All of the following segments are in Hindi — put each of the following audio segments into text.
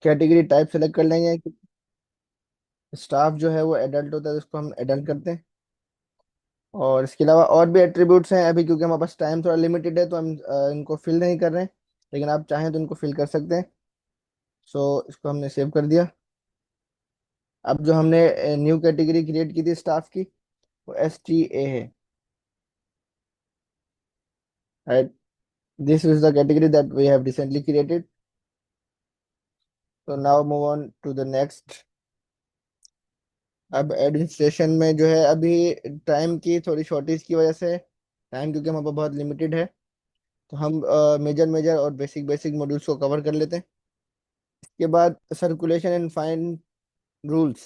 कैटेगरी टाइप सेलेक्ट कर लेंगे। स्टाफ जो है वो एडल्ट होता है, इसको हम एडल्ट करते हैं। और इसके अलावा और भी एट्रीब्यूट्स हैं, अभी क्योंकि हमारे पास टाइम थोड़ा लिमिटेड है तो हम इनको फिल नहीं कर रहे हैं, लेकिन आप चाहें तो इनको फिल कर सकते हैं। सो इसको हमने सेव कर दिया। अब जो हमने न्यू कैटेगरी क्रिएट की थी स्टाफ की, वो STA है। Right, this is the category that we have recently created. तो now move on to the next. अब एडमिनिस्ट्रेशन में जो है, अभी टाइम की थोड़ी शॉर्टेज की वजह से, टाइम क्योंकि हमारे पास बहुत लिमिटेड है, तो हम मेजर मेजर और बेसिक बेसिक मॉड्यूल्स को कवर कर लेते हैं। इसके बाद circulation and fine rules.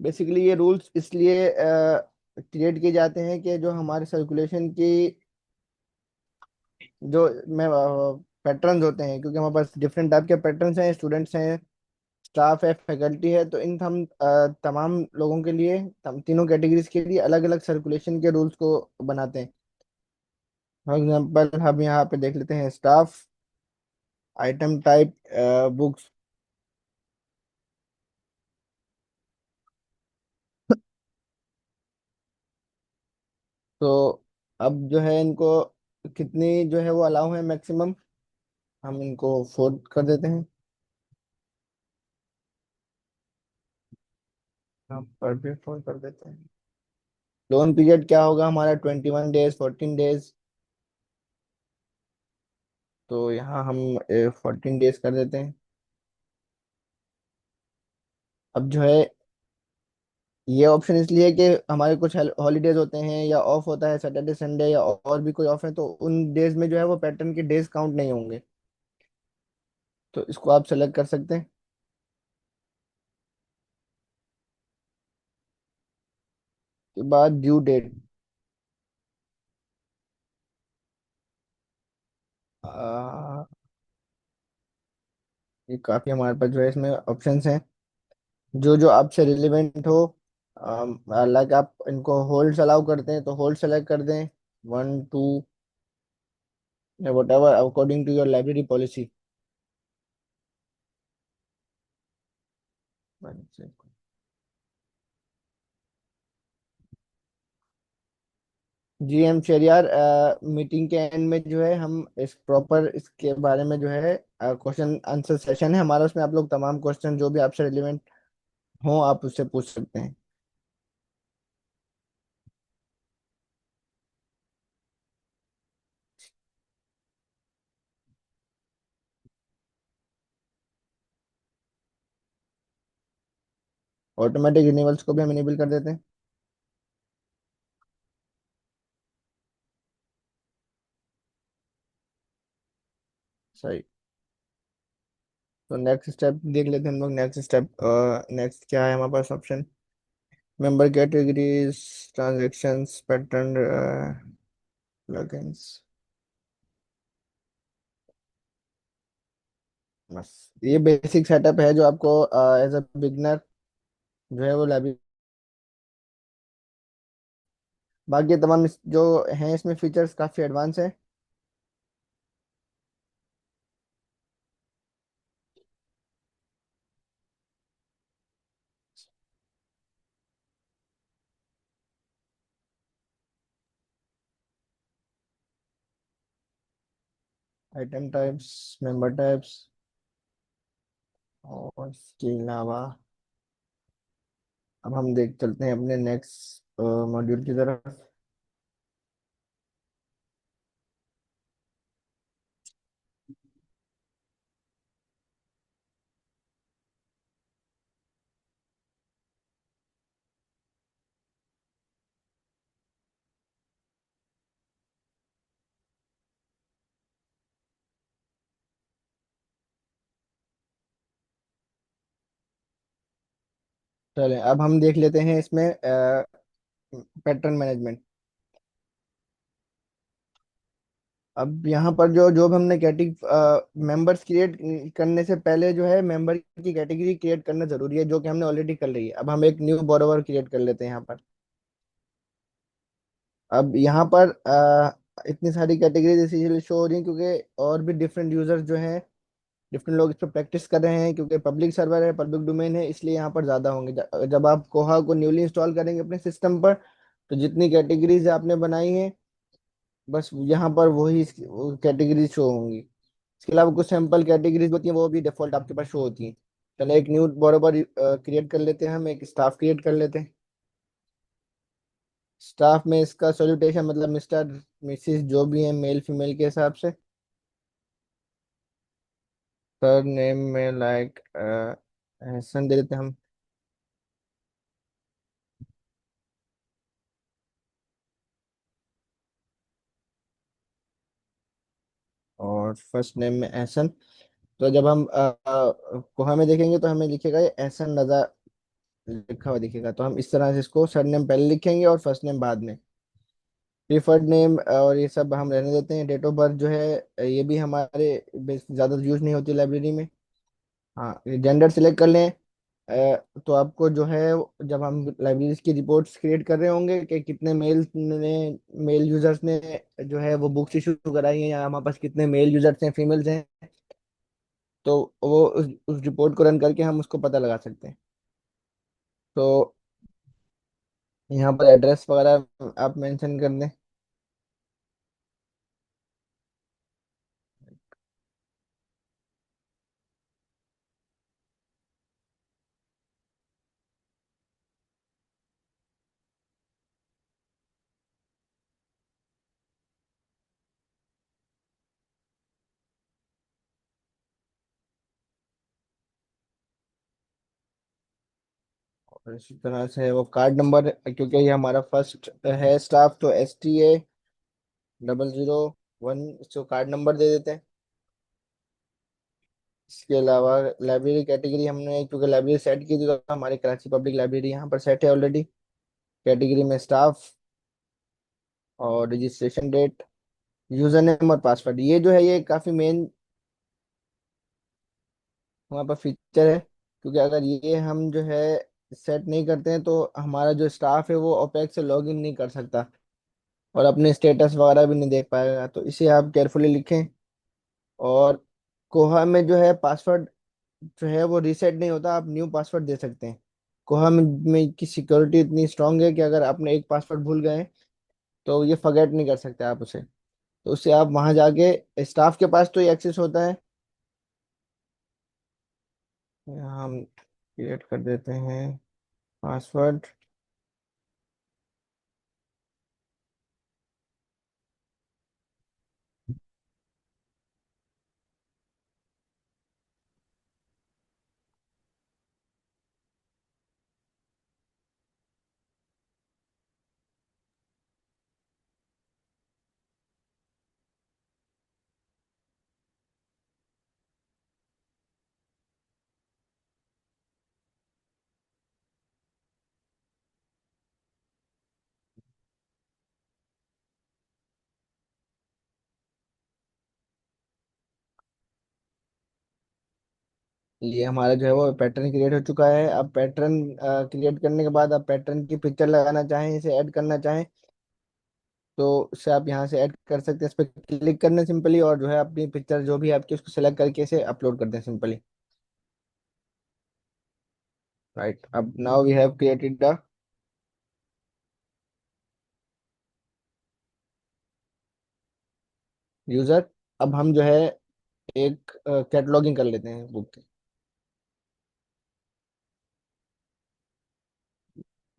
Basically ये रूल्स इसलिए क्रिएट किए जाते हैं कि जो हमारे सर्कुलेशन की जो मैं पैटर्न्स होते हैं, क्योंकि हमारे पास डिफरेंट टाइप के पैटर्न्स हैं, स्टूडेंट्स हैं, स्टाफ है, फैकल्टी है, तो इन हम तमाम लोगों के लिए, तीनों कैटेगरीज के लिए अलग अलग सर्कुलेशन के रूल्स को बनाते हैं। फॉर एग्जांपल हम यहाँ पे देख लेते हैं स्टाफ, आइटम टाइप, बुक्स। तो अब जो है इनको कितनी जो है वो अलाउ है मैक्सिमम, हम इनको 4 कर देते हैं। हम पर भी 4 कर देते हैं। लोन पीरियड क्या होगा हमारा, 21 डेज, 14 डेज। तो यहाँ हम 14 डेज कर देते हैं। अब जो है ये ऑप्शन इसलिए कि हमारे कुछ हॉलीडेज होते हैं या ऑफ होता है, सैटरडे संडे या और भी कोई ऑफ है, तो उन डेज में जो है वो पैटर्न के डेज काउंट नहीं होंगे। तो इसको आप सेलेक्ट कर सकते हैं। के बाद ड्यू डेट। ये काफ़ी हमारे पास जो है इसमें ऑप्शंस हैं, जो जो आपसे रिलेवेंट हो। लाइक आप इनको होल्ड अलाउ करते हैं तो होल्ड सेलेक्ट कर दें, 1 2 या whatever according to your library policy. G M Shariyar, meeting के एंड में जो है हम इस प्रॉपर इसके बारे में जो है क्वेश्चन आंसर सेशन है हमारा, उसमें आप लोग तमाम क्वेश्चन जो भी आपसे रिलेवेंट हो आप उससे पूछ सकते हैं। ऑटोमेटिक रिन्यूअल्स को भी हम इनेबल कर देते हैं। सही। तो नेक्स्ट स्टेप देख लेते हैं हम लोग। नेक्स्ट स्टेप, नेक्स्ट क्या है हमारे पास option, member categories, transactions pattern, plugins. बस ये बेसिक सेटअप है जो आपको एज अ बिगनर जो है वो लाइब्रेरी। बाकी तमाम जो हैं इसमें फीचर्स काफ़ी एडवांस है। आइटम टाइप्स, मेंबर टाइप्स, और इसके अलावा अब हम देख चलते हैं अपने नेक्स्ट मॉड्यूल की तरफ। चलें अब हम देख लेते हैं इसमें पैटर्न मैनेजमेंट। अब यहाँ पर जो जो भी हमने कैटेगरी मेंबर्स क्रिएट करने से पहले जो है मेंबर की कैटेगरी क्रिएट करना जरूरी है, जो कि हमने ऑलरेडी कर ली है। अब हम एक न्यू बोरोवर क्रिएट कर लेते हैं यहाँ पर। अब यहाँ पर इतनी सारी कैटेगरीज इसीलिए शो हो रही हैं क्योंकि और भी डिफरेंट यूजर्स जो हैं, डिफरेंट लोग इस पर प्रैक्टिस कर रहे हैं, क्योंकि पब्लिक सर्वर है, पब्लिक डोमेन है, इसलिए यहाँ पर ज़्यादा होंगे। जब आप कोहा को न्यूली इंस्टॉल करेंगे अपने सिस्टम पर, तो जितनी कैटेगरीज आपने बनाई हैं, बस यहाँ पर वही कैटेगरीज शो होंगी। इसके अलावा कुछ सैम्पल कैटेगरीज होती हैं, वो भी डिफॉल्ट आपके पास शो होती हैं। चलो एक न्यू बराबर क्रिएट कर लेते हैं, हम एक स्टाफ क्रिएट कर लेते हैं। स्टाफ में इसका सॉल्यूटेशन मतलब मिस्टर मिसिस जो भी है, मेल फीमेल के हिसाब से। सर नेम में लाइक एहसन दे देते हैं हम। और फर्स्ट नेम में एहसन। तो जब हम कोहा में देखेंगे तो हमें लिखेगा ये एहसन रजा लिखा हुआ दिखेगा, तो हम इस तरह से इसको सर नेम पहले लिखेंगे और फर्स्ट नेम बाद में। प्रीफर्ड नेम और ये सब हम रहने देते हैं। डेट ऑफ बर्थ जो है ये भी हमारे ज़्यादा यूज नहीं होती लाइब्रेरी में। हाँ, जेंडर सिलेक्ट कर लें। तो आपको जो है, जब हम लाइब्रेरीज की रिपोर्ट्स क्रिएट कर रहे होंगे कि कितने मेल यूजर्स ने जो है वो बुक्स इशू कराई हैं, या हमारे पास कितने मेल यूजर्स हैं, फीमेल्स हैं, तो वो उस रिपोर्ट को रन करके हम उसको पता लगा सकते हैं। तो यहाँ पर एड्रेस वगैरह आप मेंशन कर दें। और इसी तरह से वो कार्ड नंबर, क्योंकि ये हमारा फर्स्ट है स्टाफ, तो STA 001 इसको कार्ड नंबर दे देते हैं। इसके अलावा लाइब्रेरी कैटेगरी हमने, क्योंकि लाइब्रेरी सेट की थी, तो हमारी कराची पब्लिक लाइब्रेरी यहाँ पर सेट है ऑलरेडी। कैटेगरी में स्टाफ, और रजिस्ट्रेशन डेट, यूजर नेम और पासवर्ड, ये जो है ये काफ़ी मेन हमारे पास फीचर है, क्योंकि अगर ये हम जो है सेट नहीं करते हैं तो हमारा जो स्टाफ है वो ओपेक से लॉग इन नहीं कर सकता और अपने स्टेटस वगैरह भी नहीं देख पाएगा, तो इसे आप केयरफुली लिखें। और कोहा में जो है पासवर्ड जो है वो रीसेट नहीं होता, आप न्यू पासवर्ड दे सकते हैं। कोहा में की सिक्योरिटी इतनी स्ट्रांग है कि अगर आपने एक पासवर्ड भूल गए तो ये फॉरगेट नहीं कर सकते आप उसे। तो उससे आप वहां जाके, स्टाफ के पास तो ये एक्सेस होता है। यहाँ हम क्रिएट कर देते हैं पासवर्ड। ये हमारा जो है वो पैटर्न क्रिएट हो चुका है। अब पैटर्न क्रिएट करने के बाद आप पैटर्न की पिक्चर लगाना चाहें, इसे ऐड करना चाहें, तो उससे आप यहाँ से ऐड कर सकते हैं। इस पर क्लिक करना सिंपली, और जो है अपनी पिक्चर जो भी आपकी उसको सेलेक्ट करके इसे अपलोड कर दें सिंपली। राइट, अब now we have created the user. अब हम जो है एक कैटलॉगिंग कर लेते हैं बुक की।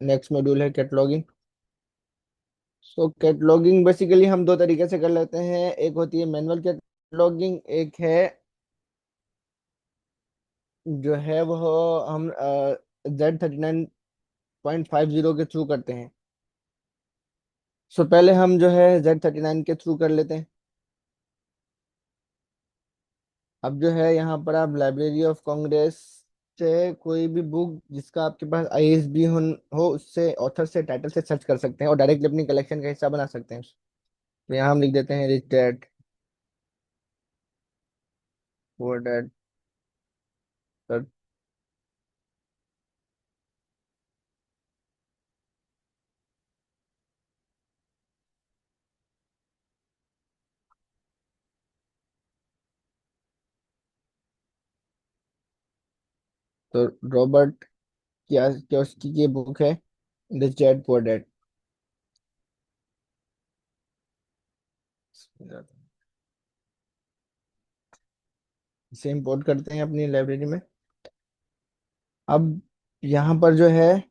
नेक्स्ट मॉड्यूल है कैटलॉगिंग। सो कैटलॉगिंग बेसिकली हम दो तरीके से कर लेते हैं, एक होती है मैनुअल कैटलॉगिंग, एक है जो है वो हम Z39.50 के थ्रू करते हैं। सो पहले हम जो है Z39 के थ्रू कर लेते हैं। अब जो है यहाँ पर आप लाइब्रेरी ऑफ कांग्रेस से कोई भी बुक जिसका आपके पास ISB हो उससे, ऑथर से, टाइटल से सर्च कर सकते हैं और डायरेक्टली अपनी कलेक्शन का हिस्सा बना सकते हैं। तो यहाँ हम लिख देते हैं रिच डैड पुअर डैड। तो रॉबर्ट कियोसाकी की बुक है रिच डैड पुअर डैड। इसे इम्पोर्ट करते हैं अपनी लाइब्रेरी में। अब यहाँ पर जो है,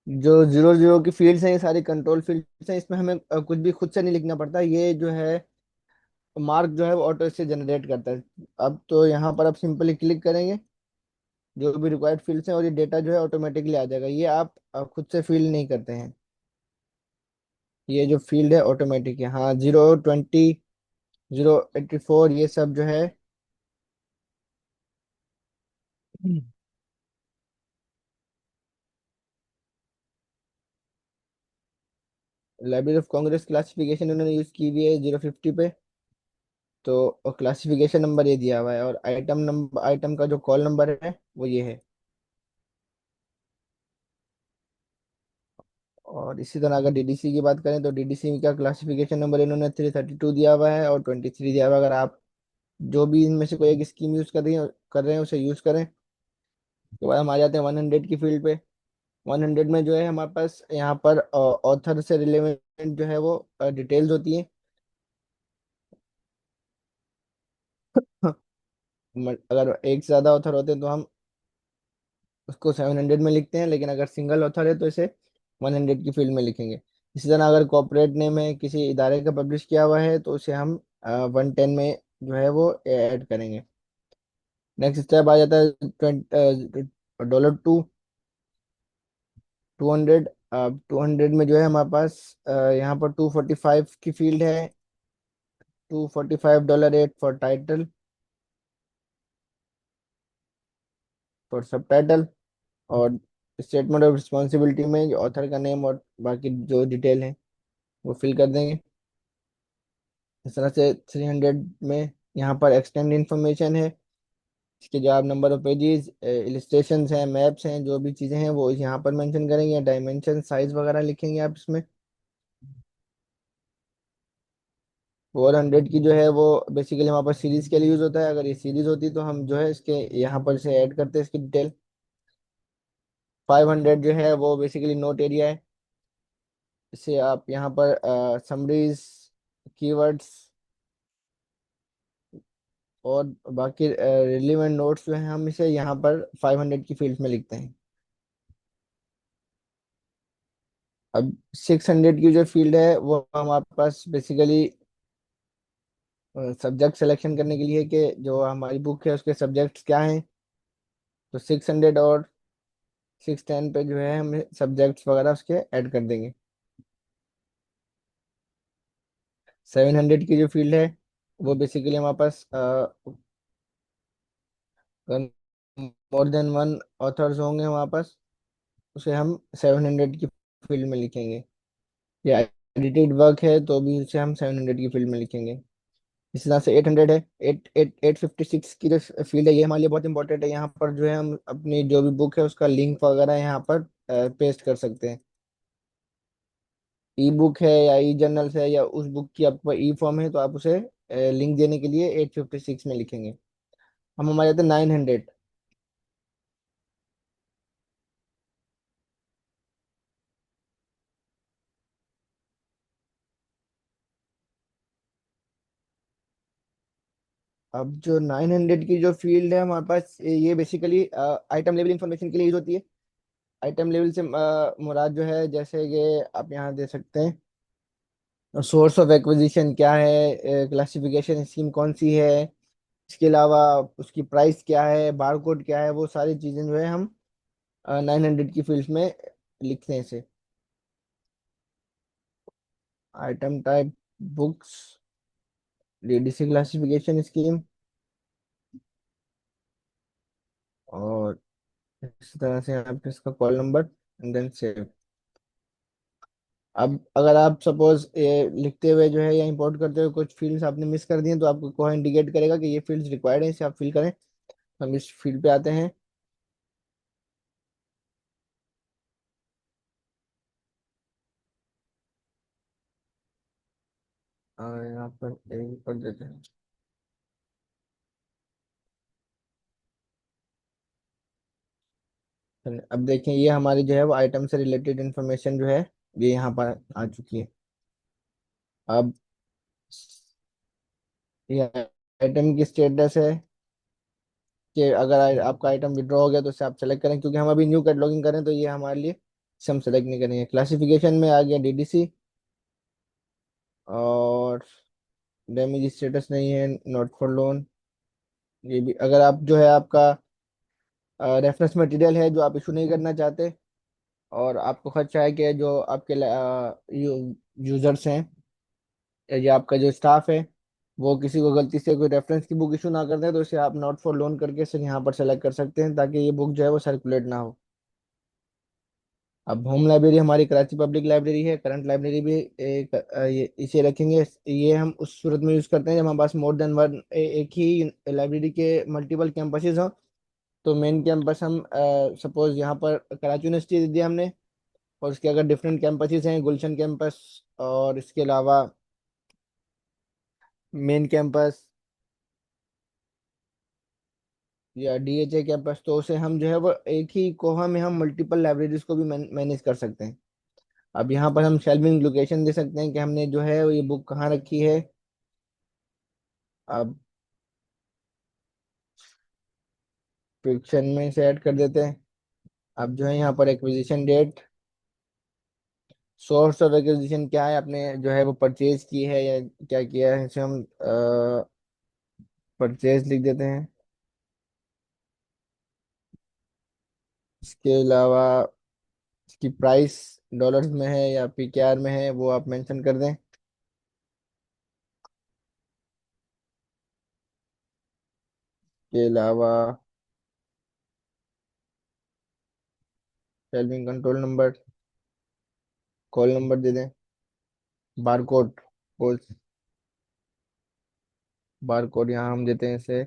जो जीरो जीरो की फील्ड्स हैं ये सारी कंट्रोल फील्ड्स हैं, इसमें हमें कुछ भी खुद से नहीं लिखना पड़ता, ये जो है मार्क जो है वो ऑटो से जनरेट करता है। अब तो यहाँ पर आप सिंपली क्लिक करेंगे जो भी रिक्वायर्ड फील्ड्स हैं और ये डेटा जो है ऑटोमेटिकली आ जाएगा, ये आप खुद से फील नहीं करते हैं। ये जो फील्ड है ऑटोमेटिक है। हाँ, 020, 084 ये सब जो है लाइब्रेरी ऑफ कांग्रेस क्लासिफिकेशन उन्होंने यूज की हुई है 050 पे। तो क्लासिफिकेशन नंबर ये दिया हुआ है, और आइटम नंबर, आइटम का जो कॉल नंबर है वो ये है। और इसी तरह अगर डीडीसी की बात करें तो डीडीसी का क्लासिफिकेशन नंबर इन्होंने 332 दिया हुआ है और 23 दिया हुआ है। अगर आप जो भी इनमें से कोई एक स्कीम यूज कर रहे हैं उसे यूज करें। उसके बाद हम आ जाते हैं 100 की फील्ड पे। 100 में जो है हमारे पास यहाँ पर ऑथर से रिलेवेंट जो है वो डिटेल्स होती हैं। अगर एक से ज़्यादा ऑथर होते हैं तो हम उसको 700 में लिखते हैं, लेकिन अगर सिंगल ऑथर है तो इसे 100 की फील्ड में लिखेंगे। इसी तरह अगर कॉर्पोरेट नेम है किसी इदारे का पब्लिश किया हुआ है तो उसे हम 110 में जो है वो ऐड करेंगे। नेक्स्ट स्टेप आ जाता है $2। 200। अब 200 में जो है हमारे पास यहाँ पर 245 की फील्ड है। $245 फॉर टाइटल, फॉर सब टाइटल। और स्टेटमेंट ऑफ रिस्पॉन्सिबिलिटी में जो ऑथर का नेम और बाकी जो डिटेल है वो फिल कर देंगे। इस तरह से 300 में यहाँ पर एक्सटेंड इंफॉर्मेशन है। इसके जो आप नंबर ऑफ पेजेस, इलिस्ट्रेशंस हैं, मैप्स हैं, जो भी चीज़ें हैं वो यहाँ पर मेंशन करेंगे। डायमेंशन, साइज वगैरह लिखेंगे आप इसमें। 400 की जो है वो बेसिकली हमारे पास सीरीज के लिए यूज होता है। अगर ये सीरीज होती तो हम जो है इसके यहाँ पर से ऐड करते हैं इसकी डिटेल। 500 जो है वो बेसिकली नोट एरिया है। इसे आप यहाँ पर समरीज, कीवर्ड्स और बाकी रिलेवेंट नोट्स जो हैं हम इसे यहाँ पर 500 की फील्ड में लिखते हैं। अब 600 की जो फील्ड है वो हमारे पास बेसिकली सब्जेक्ट सिलेक्शन करने के लिए कि जो हमारी बुक है उसके सब्जेक्ट्स क्या हैं। तो 600 और 610 पे जो है हम सब्जेक्ट्स वगैरह उसके ऐड कर देंगे। 700 की जो फील्ड है वो बेसिकली हमारे पास मोर देन वन ऑथर्स होंगे हमारे पास, उसे हम 700 की फील्ड में लिखेंगे। या एडिटेड वर्क है तो भी उसे हम 700 की फील्ड में लिखेंगे। इस तरह से 800 है। 856 की जो फील्ड है ये हमारे लिए बहुत इंपॉर्टेंट है। यहाँ पर जो है हम अपनी जो भी बुक है उसका लिंक वगैरह यहाँ पर पेस्ट कर सकते हैं। ई बुक है या ई जर्नल्स है या उस बुक की आपके पास ई फॉर्म है तो आप उसे लिंक देने के लिए 856 में लिखेंगे। हम हमारे जाते हैं 900। अब जो 900 की जो फील्ड है हमारे पास ये बेसिकली आइटम लेवल इंफॉर्मेशन के लिए यूज होती है। आइटम लेवल से मुराद जो है जैसे कि आप यहाँ दे सकते हैं सोर्स ऑफ एक्विजिशन क्या है, क्लासिफिकेशन स्कीम कौन सी है, इसके अलावा उसकी प्राइस क्या है, बारकोड क्या है, वो सारी चीज़ें जो है हम 900 की फील्ड में लिखते हैं इसे। Item type, books, DDC classification scheme, और इस तरह से आप इसका call number and then save. अब अगर आप सपोज ये लिखते हुए जो है या इंपोर्ट करते हुए कुछ फील्ड्स आपने मिस कर दिए तो आपको कोई इंडिकेट करेगा कि ये फील्ड्स रिक्वायर्ड है, इसे आप फिल करें। हम इस फील्ड पे आते हैं। और यहाँ पर एक कर देते हैं। अब देखें, ये हमारी जो है वो आइटम से रिलेटेड इंफॉर्मेशन जो है ये यहाँ पर आ चुकी है। अब ये आइटम की स्टेटस है कि अगर आपका आइटम विड्रॉ हो गया तो इसे आप सेलेक्ट करें, क्योंकि हम अभी न्यू कैटलॉगिंग करें तो ये हमारे लिए इसे हम सेलेक्ट नहीं करेंगे। क्लासिफिकेशन में आ गया डीडीसी, और डैमेज स्टेटस नहीं है, नॉट फॉर लोन। ये भी अगर आप जो है आपका रेफरेंस मटेरियल है जो आप इशू नहीं करना चाहते, और आपको खर्चा है कि जो आपके यूजर्स हैं या जो आपका जो स्टाफ है वो किसी को गलती से कोई रेफरेंस की बुक इशू ना कर दे, तो इसे आप नॉट फॉर लोन करके इसे यहाँ पर सेलेक्ट कर सकते हैं, ताकि ये बुक जो है वो सर्कुलेट ना हो। अब होम लाइब्रेरी हमारी कराची पब्लिक लाइब्रेरी है, करंट लाइब्रेरी भी एक ये इसे रखेंगे। ये हम उस सूरत में यूज़ करते हैं जब हमारे पास मोर देन वन एक ही लाइब्रेरी के मल्टीपल कैंपसेस हों। तो मेन कैंपस हम सपोज यहाँ पर कराची यूनिवर्सिटी दे दिया हमने, और उसके अगर डिफरेंट कैंपसेस हैं, गुलशन कैंपस और इसके अलावा मेन कैंपस या डीएचए कैंपस, तो उसे हम जो है वो एक ही कोहा में हम मल्टीपल लाइब्रेरीज को भी मैनेज कर सकते हैं। अब यहाँ पर हम शेल्विंग लोकेशन दे सकते हैं कि हमने जो है वो ये बुक कहाँ रखी है। अब फिक्शन में से ऐड कर देते हैं। अब जो है यहाँ पर acquisition date, source of acquisition क्या है, आपने जो है वो परचेज की है या क्या किया है, इसे हम परचेज लिख देते हैं। इसके अलावा इसकी प्राइस डॉलर्स में है या पीकेआर में है वो आप मेंशन कर दें। के अलावा shelving control number, call number दे दें। बारकोड, कोड बारकोड यहाँ हम देते हैं इसे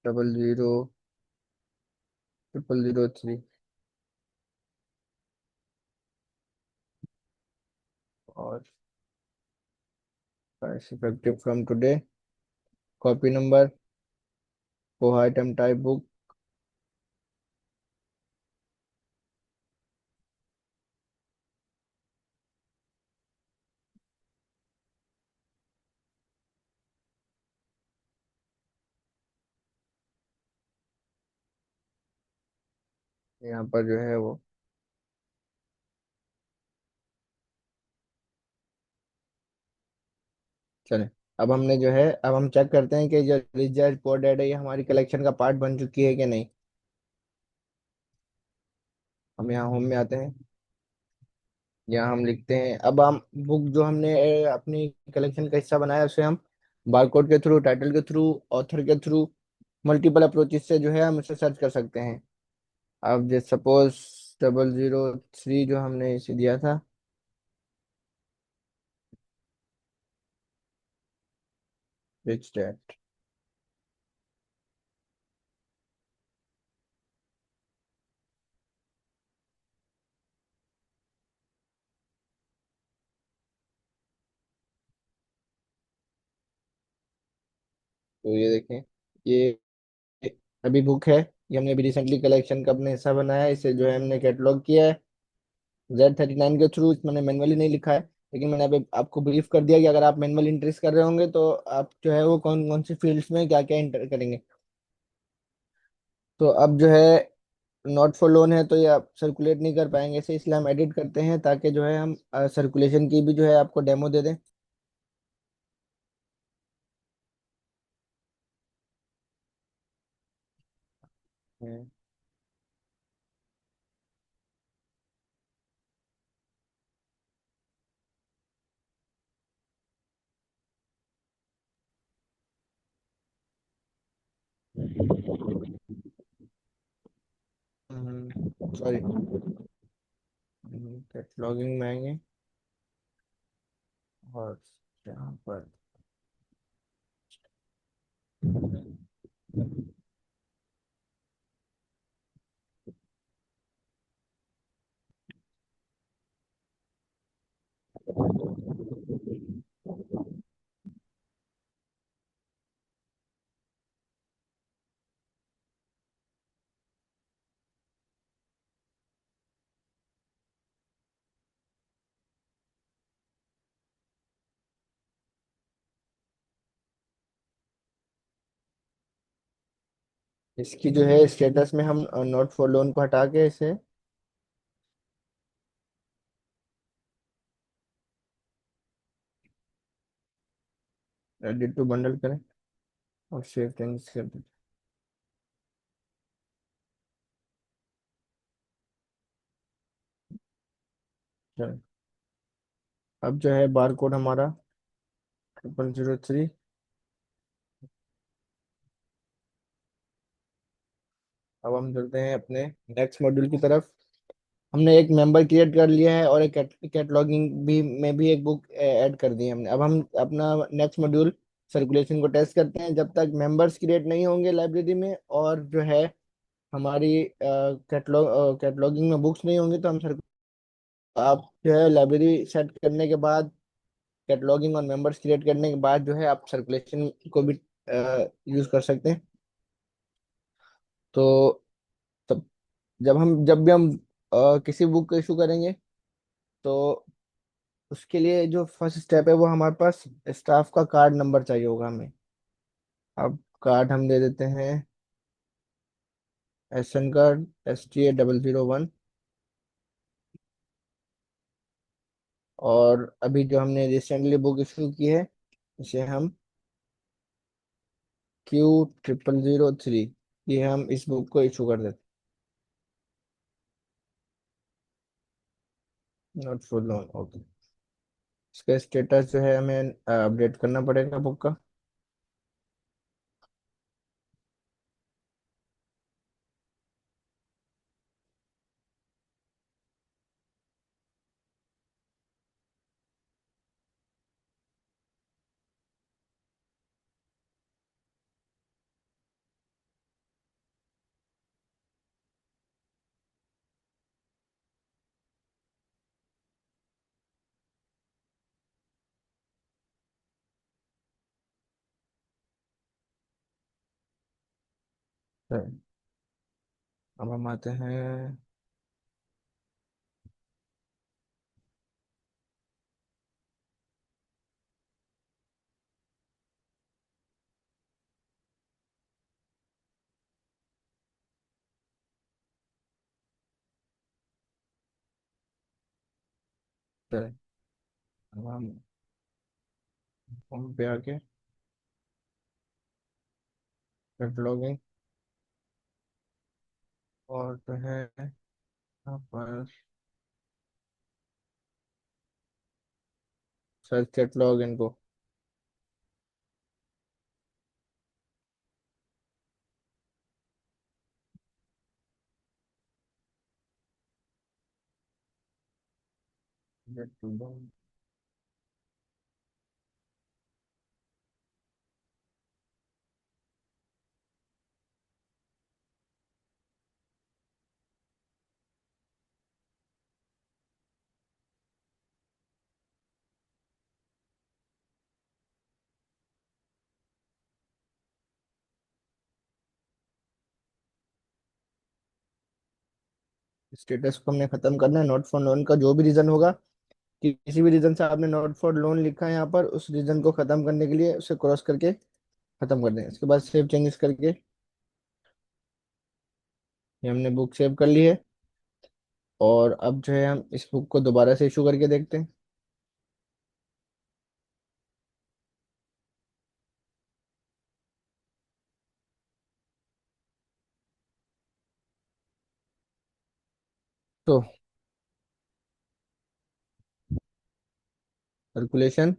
000003। और price effective from today. Copy number, को आइटम टाइप बुक। यहाँ पर जो है वो चले। अब हमने जो है अब हम चेक करते हैं कि जो रिचार्ज पोर्ट ऐड है ये हमारी कलेक्शन का पार्ट बन चुकी है कि नहीं। हम यहाँ होम में आते हैं, यहाँ हम लिखते हैं। अब हम बुक जो हमने अपनी कलेक्शन का हिस्सा बनाया उसे हम बारकोड के थ्रू, टाइटल के थ्रू, ऑथर के थ्रू, मल्टीपल अप्रोचेस से जो है हम इसे सर्च कर सकते हैं। अब जैसे सपोज 003 जो हमने इसे दिया था, रिच डैड। तो ये देखें, ये अभी बुक है, ये हमने अभी रिसेंटली कलेक्शन का अपने हिस्सा बनाया है, इसे जो है हमने कैटलॉग किया है Z39 के थ्रू। मैंने मैनुअली नहीं लिखा है, लेकिन मैंने अभी आपको ब्रीफ कर दिया कि अगर आप मैनुअल इंट्रीज कर रहे होंगे तो आप जो है वो कौन कौन सी फील्ड्स में क्या क्या इंटर करेंगे। तो अब जो है नॉट फॉर लोन है तो ये आप सर्कुलेट नहीं कर पाएंगे इसे, इसलिए हम एडिट करते हैं ताकि जो है हम सर्कुलेशन की भी जो है आपको डेमो दे दें। हम्म। सॉरी, कैटलॉगिंग में आएंगे और यहाँ पर इसकी जो है स्टेटस में हम नोट फॉर लोन को हटा के इसे एडिट टू बंडल करें और सेव चेंजेस कर दें। चलो, अब जो है बार कोड हमारा 0003। अब हम चलते हैं अपने नेक्स्ट मॉड्यूल की तरफ। हमने एक मेंबर क्रिएट कर लिया है और एक कैटलॉगिंग भी में भी एक बुक ऐड कर दी है हमने। अब हम अपना नेक्स्ट मॉड्यूल सर्कुलेशन को टेस्ट करते हैं। जब तक मेंबर्स क्रिएट नहीं होंगे लाइब्रेरी में और जो है हमारी कैटलॉगिंग में बुक्स नहीं होंगी तो हम आप जो है लाइब्रेरी सेट करने के बाद, कैटलॉगिंग और मेंबर्स क्रिएट करने के बाद जो है आप सर्कुलेशन को भी यूज कर सकते हैं। तो तब जब भी हम किसी बुक को इशू करेंगे तो उसके लिए जो फर्स्ट स्टेप है वो हमारे पास स्टाफ का कार्ड नंबर चाहिए होगा हमें। अब कार्ड हम दे देते हैं SN कार्ड STA 001। और अभी जो हमने रिसेंटली बुक इशू की है इसे हम Q 000 3, ये हम इस बुक को इशू कर देते हैं। Not for loan, okay. इसका स्टेटस जो है हमें अपडेट करना पड़ेगा बुक का। तो अब हम आते हैं। तो अब हम होम पे आके कैटलॉगिंग और जो है यहाँ पर सर्च कैटलॉग इनको स्टेटस को हमने खत्म करना है। नोट फॉर लोन का जो भी रीजन होगा, कि किसी भी रीजन से आपने नोट फॉर लोन लिखा है यहाँ पर, उस रीजन को खत्म करने के लिए उसे क्रॉस करके खत्म कर दें। इसके बाद सेव चेंजेस करके ये हमने बुक सेव कर ली है। और अब जो है हम इस बुक को दोबारा से इशू करके देखते हैं। तो circulation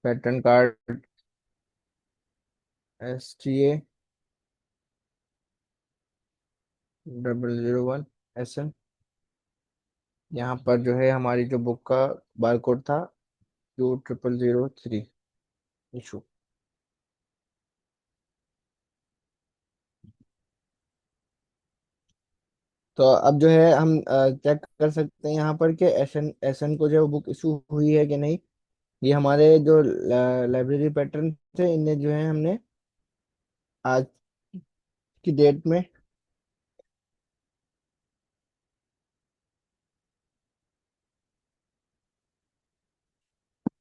pattern card STA 001 SN, यहाँ पर जो है हमारी जो बुक का बार कोड था Q 000 3 इशू। तो अब जो है हम चेक कर सकते हैं यहाँ पर कि एस एन को जो है बुक इशू हुई है कि नहीं। ये हमारे जो लाइब्रेरी पैटर्न थे इन्हें जो है हमने आज की डेट में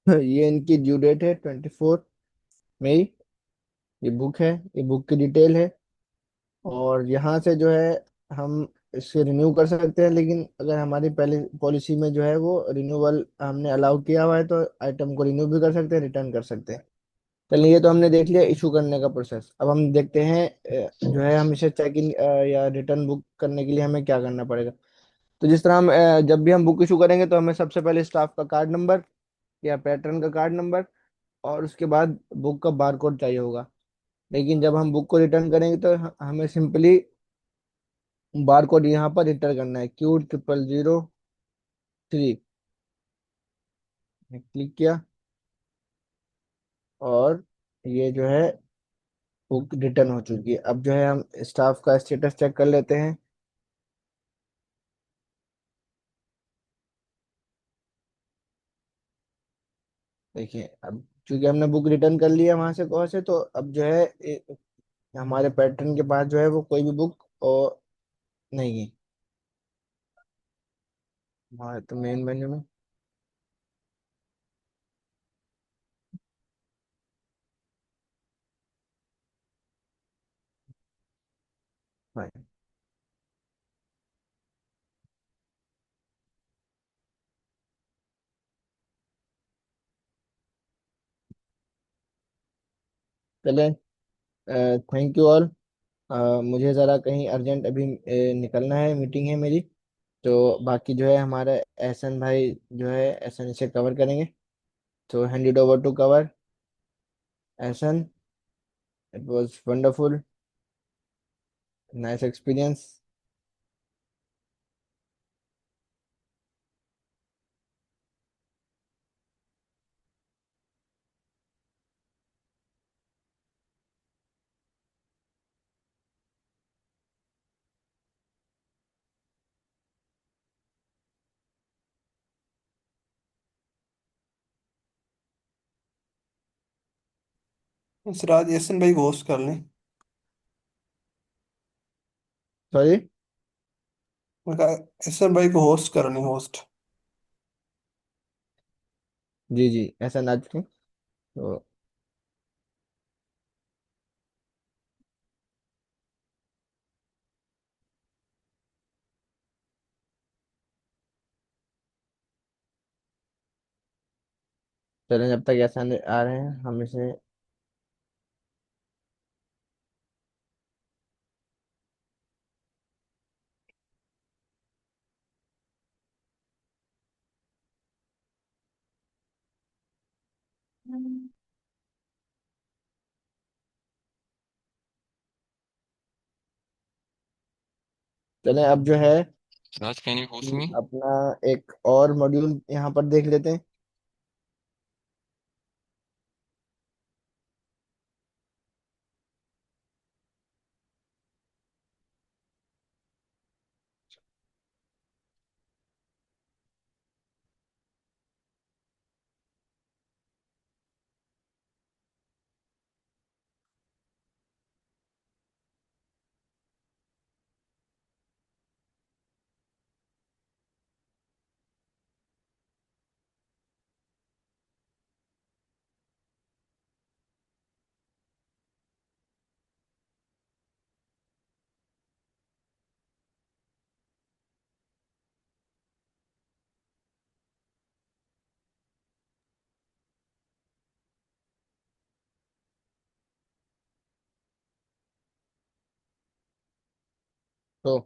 ये इनकी ड्यू डेट है 24 मई। ये बुक है, ये बुक की डिटेल है। और यहाँ से जो है हम इसे रिन्यू कर सकते हैं, लेकिन अगर हमारी पहले पॉलिसी में जो है वो रिन्यूअल हमने अलाउ किया हुआ है तो आइटम को रिन्यू भी कर सकते हैं, रिटर्न कर सकते हैं। चलिए, ये तो हमने देख लिया इशू करने का प्रोसेस। अब हम देखते हैं जो है हम इसे चेक इन या रिटर्न बुक करने के लिए हमें क्या करना पड़ेगा। तो जिस तरह हम जब भी हम बुक इशू करेंगे तो हमें सबसे पहले स्टाफ का कार्ड नंबर या पैटर्न का कार्ड नंबर और उसके बाद बुक का बार कोड चाहिए होगा। लेकिन जब हम बुक को रिटर्न करेंगे तो हमें सिंपली बार कोड यहाँ पर इंटर करना है, Q0003। क्लिक किया और ये जो है बुक रिटर्न हो चुकी है। अब जो है हम स्टाफ का स्टेटस चेक कर लेते हैं। देखिए, अब चूंकि हमने बुक रिटर्न कर लिया वहां से कॉल से, तो अब जो है हमारे पैटर्न के पास जो है वो कोई भी बुक और नहीं है। हमारे तो मेन मेन्यू में हाँ। चले, थैंक यू ऑल। मुझे ज़रा कहीं अर्जेंट अभी निकलना है, मीटिंग है मेरी। तो बाकी जो है हमारे एहसन भाई जो है एहसन इसे कवर करेंगे। तो hand it over to cover Ehsan. It was wonderful, nice experience. Siraj Ehsan भाई को होस्ट कर लें। सॉरी। मैं कहा एहसन भाई को होस्ट कर लें, होस्ट। जी जी, एहसन आ चुके हैं। तो चलें, जब तक एहसन आ रहे हैं हम इसे। चलें, अब जो है Raj, can you host हम me? अपना एक और मॉड्यूल यहाँ पर देख लेते हैं। तो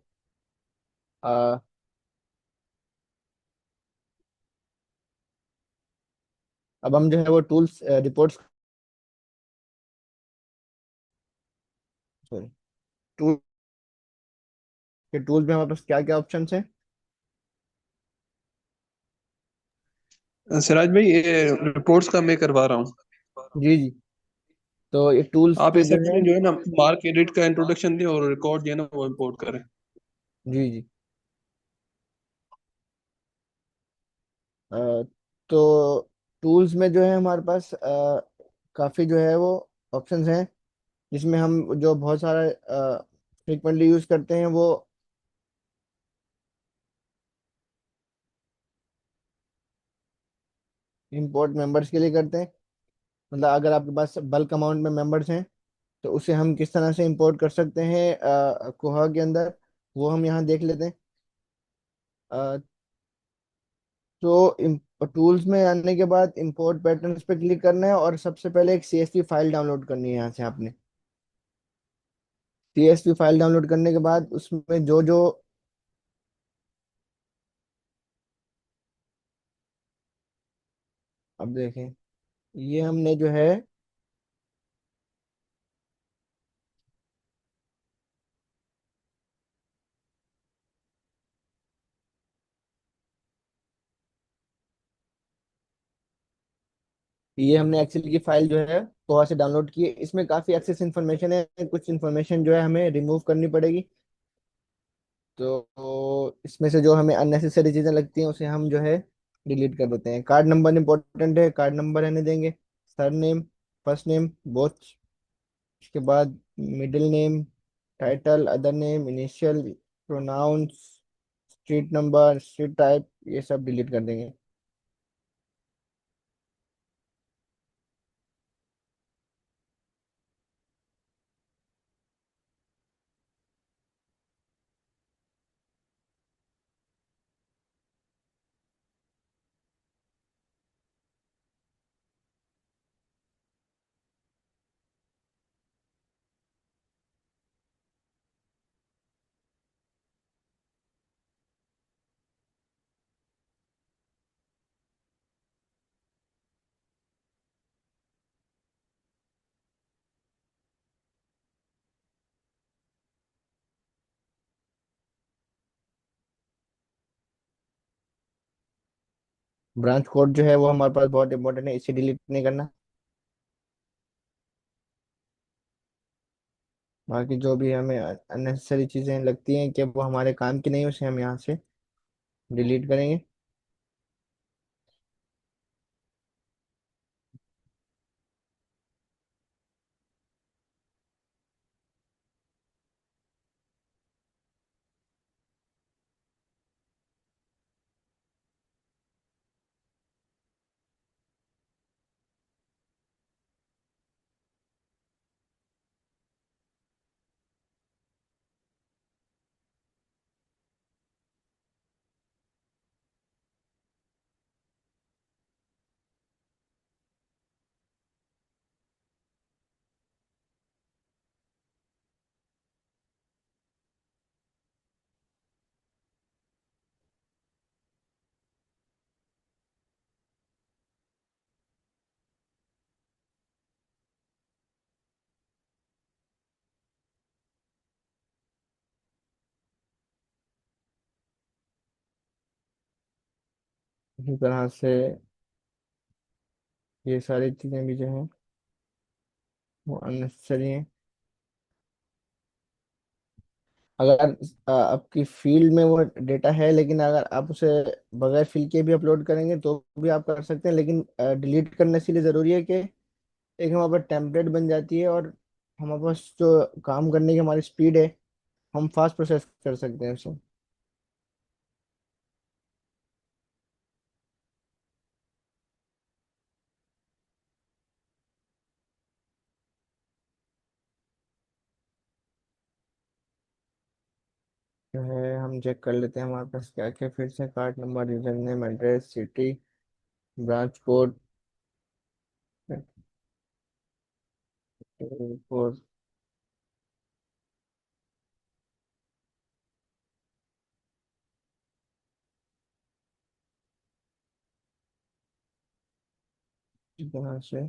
आ, अब हम जो है वो टूल्स रिपोर्ट्स, सॉरी, टूल के टूल्स में हमारे पास क्या क्या ऑप्शन है। सिराज भाई, ये रिपोर्ट्स का मैं करवा रहा हूँ। जी जी, तो ये टूल्स आप पे ऐसा जो है। करें, जो है ना, मार्क एडिट का इंट्रोडक्शन दें और रिकॉर्ड जो है ना वो इम्पोर्ट करें। जी जी, अ, तो टूल्स में जो है हमारे पास काफ़ी जो है वो ऑप्शंस हैं, जिसमें हम जो बहुत सारा फ्रिक्वेंटली यूज़ करते हैं वो इंपोर्ट मेंबर्स के लिए करते हैं। मतलब अगर आपके पास बल्क अमाउंट में मेंबर्स हैं तो उसे हम किस तरह से इंपोर्ट कर सकते हैं कोहा के अंदर, वो हम यहाँ देख लेते हैं। अ, तो टूल्स में आने के बाद इंपोर्ट पैटर्न्स पे क्लिक करना है, और सबसे पहले एक सीएसवी फाइल डाउनलोड करनी है यहाँ से आपने। सीएसवी फाइल डाउनलोड करने के बाद उसमें जो जो, अब देखें, ये हमने जो है, ये हमने एक्सेल की फाइल जो है कोहा से डाउनलोड की है। इसमें काफी एक्सेस इन्फॉर्मेशन है, कुछ इन्फॉर्मेशन जो है हमें रिमूव करनी पड़ेगी। तो इसमें से जो हमें अननेसेसरी चीजें लगती हैं उसे हम जो है डिलीट कर देते हैं। कार्ड नंबर इंपॉर्टेंट है, कार्ड नंबर रहने देंगे। Surname, first name, both. उसके बाद middle name, title, other name, initial, pronouns, street number, street type, ये सब डिलीट कर देंगे। ब्रांच कोड जो है वो हमारे पास बहुत इंपॉर्टेंट है, इसे डिलीट नहीं करना। बाकी जो भी हमें अननेसेसरी चीजें लगती हैं कि वो हमारे काम की नहीं, उसे हम यहाँ से डिलीट करेंगे। इसी तरह से ये सारी चीजें भी जो हैं वो अननेसेसरी हैं। अगर आपकी फील्ड में वो डेटा है, लेकिन अगर आप उसे बगैर फील्ड के भी अपलोड करेंगे तो भी आप कर सकते हैं, लेकिन डिलीट करना इसलिए ज़रूरी है कि एक हमारे पास टेम्पलेट बन जाती है, और हमारे पास जो काम करने की हमारी स्पीड है, हम फास्ट प्रोसेस कर सकते हैं उसे। जो है हम चेक कर लेते हैं हमारे पास क्या क्या फील्ड्स हैं। Card number, user name, address, city, branch code, code, इस तरह से